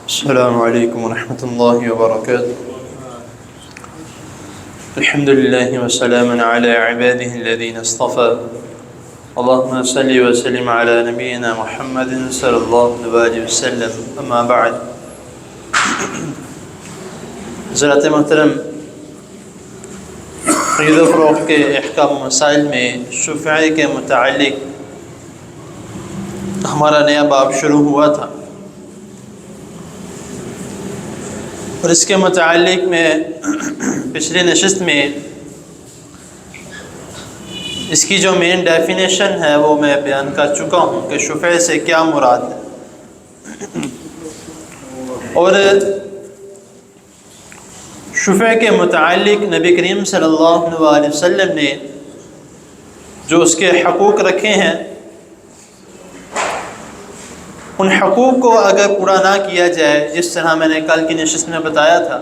السلام علیکم ورحمۃ اللہ وبرکاتہ۔ الحمد للہ وسلام علی عباده الذین اصطفى، اللہم صلی وسلم علی نبینا محمد صلی اللہ علیہ وسلم، اما بعد۔ حضرات محترم، خرید و فروخت کے احکام و مسائل میں شفعہ کے متعلق ہمارا نیا باب شروع ہوا تھا، اور اس کے متعلق میں پچھلی نشست میں اس کی جو مین ڈیفینیشن ہے وہ میں بیان کر چکا ہوں کہ شفعہ سے کیا مراد ہے، اور شفعہ کے متعلق نبی کریم صلی اللہ علیہ وسلم نے جو اس کے حقوق رکھے ہیں، ان حقوق کو اگر پورا نہ کیا جائے، جس طرح میں نے کل کی نشست میں بتایا تھا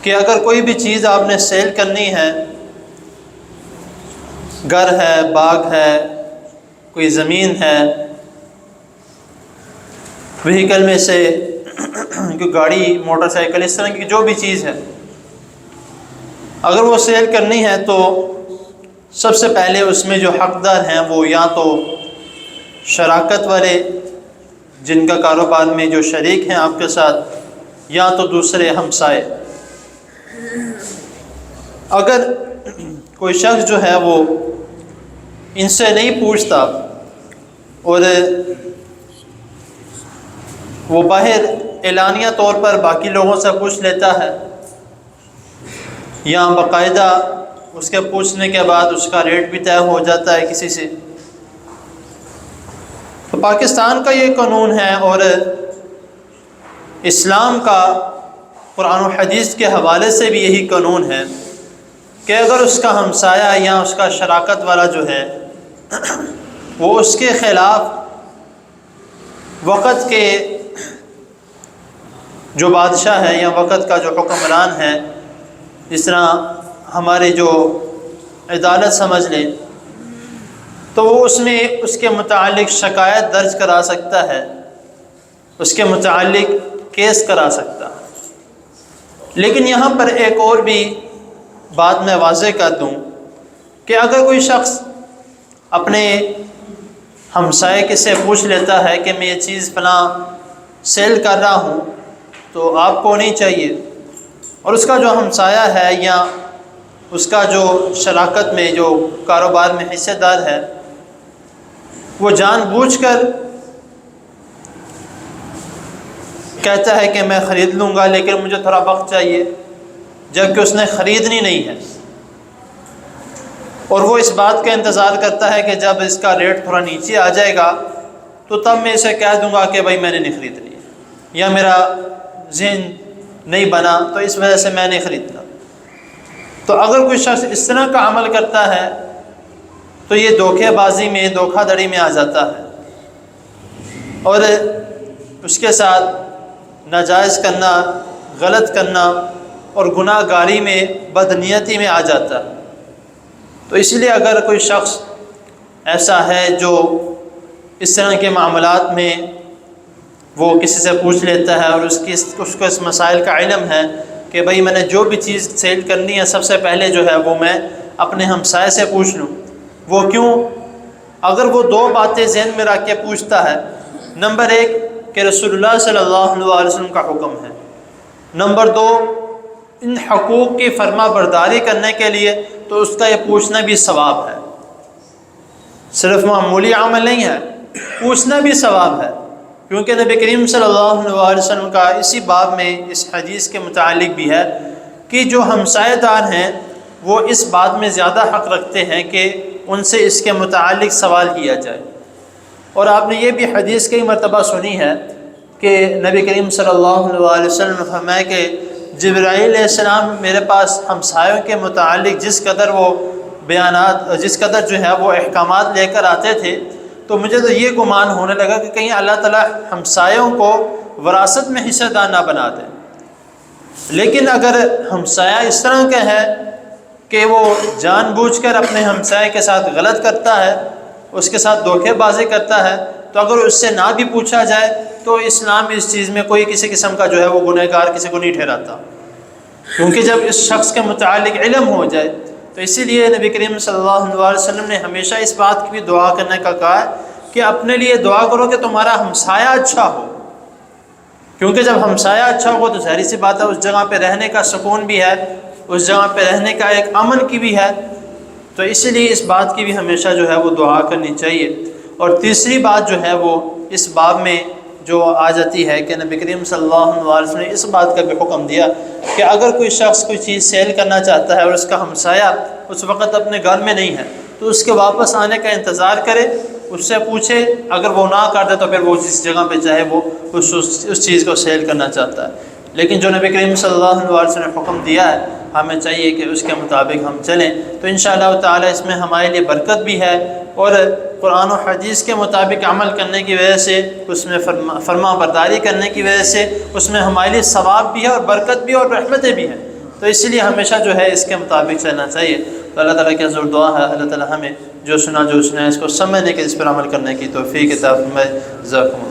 کہ اگر کوئی بھی چیز آپ نے سیل کرنی ہے، گھر ہے، باغ ہے، کوئی زمین ہے، وہیکل میں سے کوئی گاڑی، موٹر سائیکل، اس طرح کی جو بھی چیز ہے، اگر وہ سیل کرنی ہے تو سب سے پہلے اس میں جو حقدار ہیں وہ یا تو شراکت والے جن کا کاروبار میں جو شریک ہیں آپ کے ساتھ، یا تو دوسرے ہمسائے۔ اگر کوئی شخص جو ہے وہ ان سے نہیں پوچھتا اور وہ باہر اعلانیہ طور پر باقی لوگوں سے پوچھ لیتا ہے، یا باقاعدہ اس کے پوچھنے کے بعد اس کا ریٹ بھی طے ہو جاتا ہے کسی سے، تو پاکستان کا یہ قانون ہے اور اسلام کا قرآن و حدیث کے حوالے سے بھی یہی قانون ہے کہ اگر اس کا ہمسایہ یا اس کا شراکت والا جو ہے وہ اس کے خلاف وقت کے جو بادشاہ ہے یا وقت کا جو حکمران ہے، جس طرح ہمارے جو عدالت سمجھ لیں، تو وہ اس میں اس کے متعلق شکایت درج کرا سکتا ہے، اس کے متعلق کیس کرا سکتا ہے۔ لیکن یہاں پر ایک اور بھی بات میں واضح کر دوں کہ اگر کوئی شخص اپنے ہمسائے کے سے پوچھ لیتا ہے کہ میں یہ چیز فلاں سیل کر رہا ہوں، تو آپ کو نہیں چاہیے، اور اس کا جو ہمسایہ ہے یا اس کا جو شراکت میں جو کاروبار میں حصہ دار ہے، وہ جان بوجھ کر کہتا ہے کہ میں خرید لوں گا لیکن مجھے تھوڑا وقت چاہیے، جبکہ اس نے خریدنی نہیں ہے، اور وہ اس بات کا انتظار کرتا ہے کہ جب اس کا ریٹ تھوڑا نیچے آ جائے گا تو تب میں اسے کہہ دوں گا کہ بھائی میں نے نہیں خریدنی، یا میرا ذہن نہیں بنا تو اس وجہ سے میں نہیں خریدنا۔ تو اگر کوئی شخص اس طرح کا عمل کرتا ہے تو یہ دھوکے بازی میں، دھوکہ دڑی میں آ جاتا ہے، اور اس کے ساتھ ناجائز کرنا، غلط کرنا اور گناہ گاری میں، بدنیتی میں آ جاتا ہے۔ تو اس لیے اگر کوئی شخص ایسا ہے جو اس طرح کے معاملات میں وہ کسی سے پوچھ لیتا ہے اور اس کو اس مسائل کا علم ہے کہ بھئی میں نے جو بھی چیز سیل کرنی ہے سب سے پہلے جو ہے وہ میں اپنے ہمسائے سے پوچھ لوں، وہ کیوں؟ اگر وہ دو باتیں ذہن میں رکھ کے پوچھتا ہے، نمبر ایک کہ رسول اللہ صلی اللہ علیہ وسلم کا حکم ہے، نمبر دو ان حقوق کی فرما برداری کرنے کے لیے، تو اس کا یہ پوچھنا بھی ثواب ہے، صرف معمولی عمل نہیں ہے، پوچھنا بھی ثواب ہے، کیونکہ نبی کریم صلی اللہ علیہ وسلم کا اسی باب میں اس حدیث کے متعلق بھی ہے کہ جو ہمسائے دار ہیں وہ اس بات میں زیادہ حق رکھتے ہیں کہ ان سے اس کے متعلق سوال کیا جائے۔ اور آپ نے یہ بھی حدیث کئی مرتبہ سنی ہے کہ نبی کریم صلی اللہ علیہ وسلم نے فرمایا کہ جبرائیل علیہ السلام میرے پاس ہمسایوں کے متعلق جس قدر وہ بیانات، جس قدر جو ہے وہ احکامات لے کر آتے تھے، تو مجھے تو یہ گمان ہونے لگا کہ کہیں اللہ تعالیٰ ہمسایوں کو وراثت میں حصہ دار نہ بنا دے۔ لیکن اگر ہمسایہ اس طرح کا ہے کہ وہ جان بوجھ کر اپنے ہمسائے کے ساتھ غلط کرتا ہے اس کے ساتھ دھوکے بازی کرتا ہے، تو اگر اس سے نہ بھی پوچھا جائے تو اسلام اس چیز میں کوئی کسی قسم کا جو ہے وہ گنہگار کسی کو نہیں ٹھہراتا، کیونکہ جب اس شخص کے متعلق علم ہو جائے تو اسی لیے نبی کریم صلی اللہ علیہ وسلم نے ہمیشہ اس بات کی بھی دعا کرنے کا کہا ہے کہ اپنے لیے دعا کرو کہ تمہارا ہمسایہ اچھا ہو، کیونکہ جب ہمسایہ اچھا ہو تو ظاہر سی بات ہے اس جگہ پہ رہنے کا سکون بھی ہے، اس جگہ پہ رہنے کا ایک امن کی بھی ہے، تو اسی لیے اس بات کی بھی ہمیشہ جو ہے وہ دعا کرنی چاہیے۔ اور تیسری بات جو ہے وہ اس باب میں جو آ جاتی ہے کہ نبی کریم صلی اللہ علیہ وسلم نے اس بات کا بھی حکم دیا کہ اگر کوئی شخص کوئی چیز سیل کرنا چاہتا ہے اور اس کا ہمسایہ اس وقت اپنے گھر میں نہیں ہے تو اس کے واپس آنے کا انتظار کرے، اس سے پوچھے، اگر وہ نہ کر دے تو پھر وہ جس جگہ پہ چاہے وہ اس چیز کو سیل کرنا چاہتا ہے۔ لیکن جو نبی کریم صلی اللہ علیہ وسلم نے حکم دیا ہے ہمیں چاہیے کہ اس کے مطابق ہم چلیں، تو انشاءاللہ تعالی اس میں ہمارے لیے برکت بھی ہے، اور قرآن و حدیث کے مطابق عمل کرنے کی وجہ سے، اس میں فرما برداری کرنے کی وجہ سے اس میں ہمارے لیے ثواب بھی ہے اور برکت بھی اور رحمتیں بھی ہیں، تو اسی لیے ہمیشہ جو ہے اس کے مطابق چلنا چاہیے۔ تو اللہ تعالیٰ کی حضور دعا ہے اللہ تعالیٰ ہمیں جو سنا ہے اس کو سمجھنے کے، اس پر عمل کرنے کی توفیق عطا فرمائے۔ جزاکم اللہ۔